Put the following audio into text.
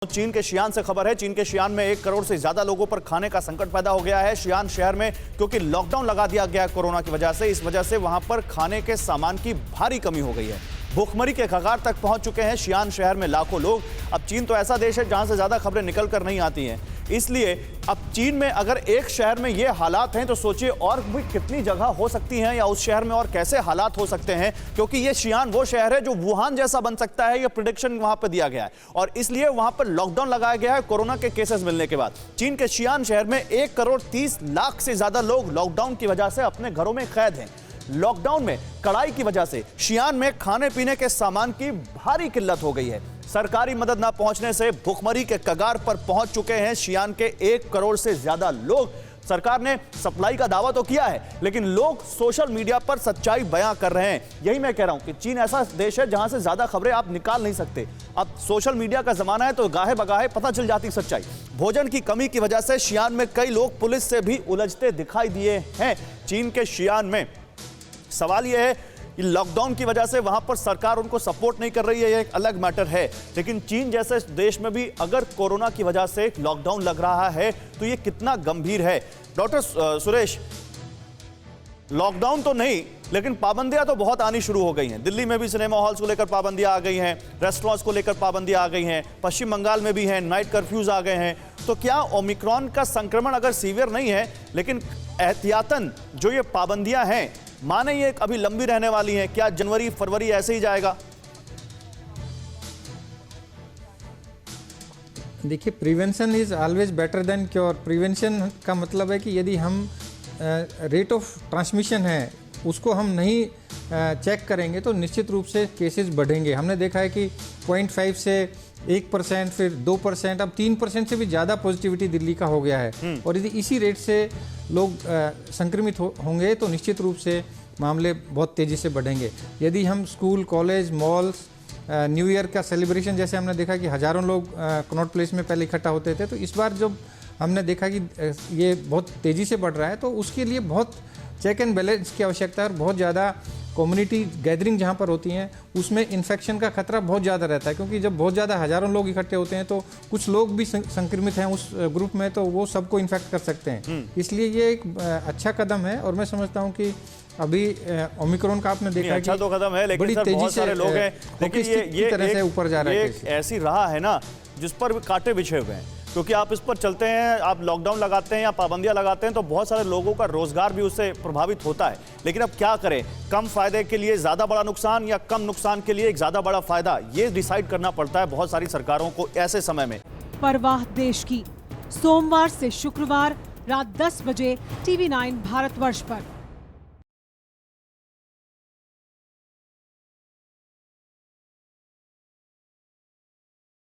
चीन के शियान से खबर है। चीन के शियान में 1 करोड़ से ज्यादा लोगों पर खाने का संकट पैदा हो गया है। शियान शहर में क्योंकि लॉकडाउन लगा दिया गया है कोरोना की वजह से, इस वजह से वहां पर खाने के सामान की भारी कमी हो गई है। भूखमरी के कगार तक पहुंच चुके हैं शियान शहर में लाखों लोग। अब चीन तो ऐसा देश है जहां से ज्यादा खबरें निकल कर नहीं आती हैं, इसलिए अब चीन में अगर एक शहर में ये हालात हैं तो सोचिए और भी कितनी जगह हो सकती हैं या उस शहर में और कैसे हालात हो सकते हैं, क्योंकि ये शियान वो शहर है जो वुहान जैसा बन सकता है, ये प्रेडिक्शन वहां पर दिया गया है और इसलिए वहां पर लॉकडाउन लगाया गया है कोरोना के केसेस मिलने के बाद। चीन के शियान शहर में 1 करोड़ 30 लाख से ज्यादा लोग लॉकडाउन की वजह से अपने घरों में कैद हैं। लॉकडाउन में कड़ाई की वजह से शियान में खाने पीने के सामान की भारी किल्लत हो गई है। सरकारी मदद न पहुंचने से भुखमरी के कगार पर पहुंच चुके हैं शियान के 1 करोड़ से ज्यादा लोग। सरकार ने सप्लाई का दावा तो किया है, लेकिन लोग सोशल मीडिया पर सच्चाई बयां कर रहे हैं। यही मैं कह रहा हूं कि चीन ऐसा देश है जहां से ज्यादा खबरें आप निकाल नहीं सकते। अब सोशल मीडिया का जमाना है तो गाहे बगाहे पता चल जाती सच्चाई। भोजन की कमी की वजह से शियान में कई लोग पुलिस से भी उलझते दिखाई दिए हैं। चीन के शियान में सवाल यह है कि लॉकडाउन की वजह से वहां पर सरकार उनको सपोर्ट नहीं कर रही है, यह एक अलग मैटर है, लेकिन चीन जैसे देश में भी अगर कोरोना की वजह से लॉकडाउन लग रहा है तो यह कितना गंभीर है। डॉक्टर सुरेश, लॉकडाउन तो नहीं लेकिन पाबंदियां तो बहुत आनी शुरू हो गई हैं। दिल्ली में भी सिनेमा हॉल्स को लेकर पाबंदियां आ गई हैं, रेस्टोरेंट्स को लेकर पाबंदियां आ गई हैं, पश्चिम बंगाल में भी हैं, नाइट कर्फ्यूज आ गए हैं। तो क्या ओमिक्रॉन का संक्रमण अगर सीवियर नहीं है लेकिन एहतियातन जो ये पाबंदियां हैं माने ये अभी लंबी रहने वाली हैं, क्या जनवरी फरवरी ऐसे ही जाएगा? देखिए, prevention is always better than cure. Prevention का मतलब है कि यदि हम रेट ऑफ ट्रांसमिशन है उसको हम नहीं चेक करेंगे तो निश्चित रूप से केसेस बढ़ेंगे। हमने देखा है कि 0.5 से 1%, फिर 2%, अब 3% से भी ज़्यादा पॉजिटिविटी दिल्ली का हो गया है। और यदि इसी रेट से लोग संक्रमित होंगे तो निश्चित रूप से मामले बहुत तेज़ी से बढ़ेंगे। यदि हम school, college, malls, new year का सेलिब्रेशन, जैसे हमने देखा कि हज़ारों लोग कनॉट प्लेस में पहले इकट्ठा होते थे, तो इस बार जब हमने देखा कि ये बहुत तेज़ी से बढ़ रहा है तो उसके लिए बहुत चेक एंड बैलेंस की आवश्यकता है। और बहुत ज़्यादा कम्युनिटी गैदरिंग जहाँ पर होती हैं उसमें इन्फेक्शन का खतरा बहुत ज़्यादा रहता है, क्योंकि जब बहुत ज़्यादा हज़ारों लोग इकट्ठे होते हैं तो कुछ लोग भी संक्रमित हैं उस ग्रुप में, तो वो सबको इन्फेक्ट कर सकते हैं। इसलिए ये एक अच्छा कदम है और मैं समझता हूँ कि अभी ओमिक्रॉन का आपने देखा अच्छा कि तो कदम है, लेकिन बड़ी सर तेजी बहुत सारे लोग हैं, लेकिन ये तरह से ऊपर जा रहा है। ऐसी राह है ना जिस पर कांटे बिछे हुए हैं, क्योंकि आप इस पर चलते हैं, आप लॉकडाउन लगाते हैं या पाबंदियां लगाते हैं तो बहुत सारे लोगों का रोजगार भी उससे प्रभावित होता है। लेकिन अब क्या करें, कम फायदे के लिए ज्यादा बड़ा नुकसान या कम नुकसान के लिए एक ज्यादा बड़ा फायदा, ये डिसाइड करना पड़ता है बहुत सारी सरकारों को ऐसे समय में। परवाह देश की, सोमवार से शुक्रवार रात 10 बजे TV9 भारतवर्ष पर।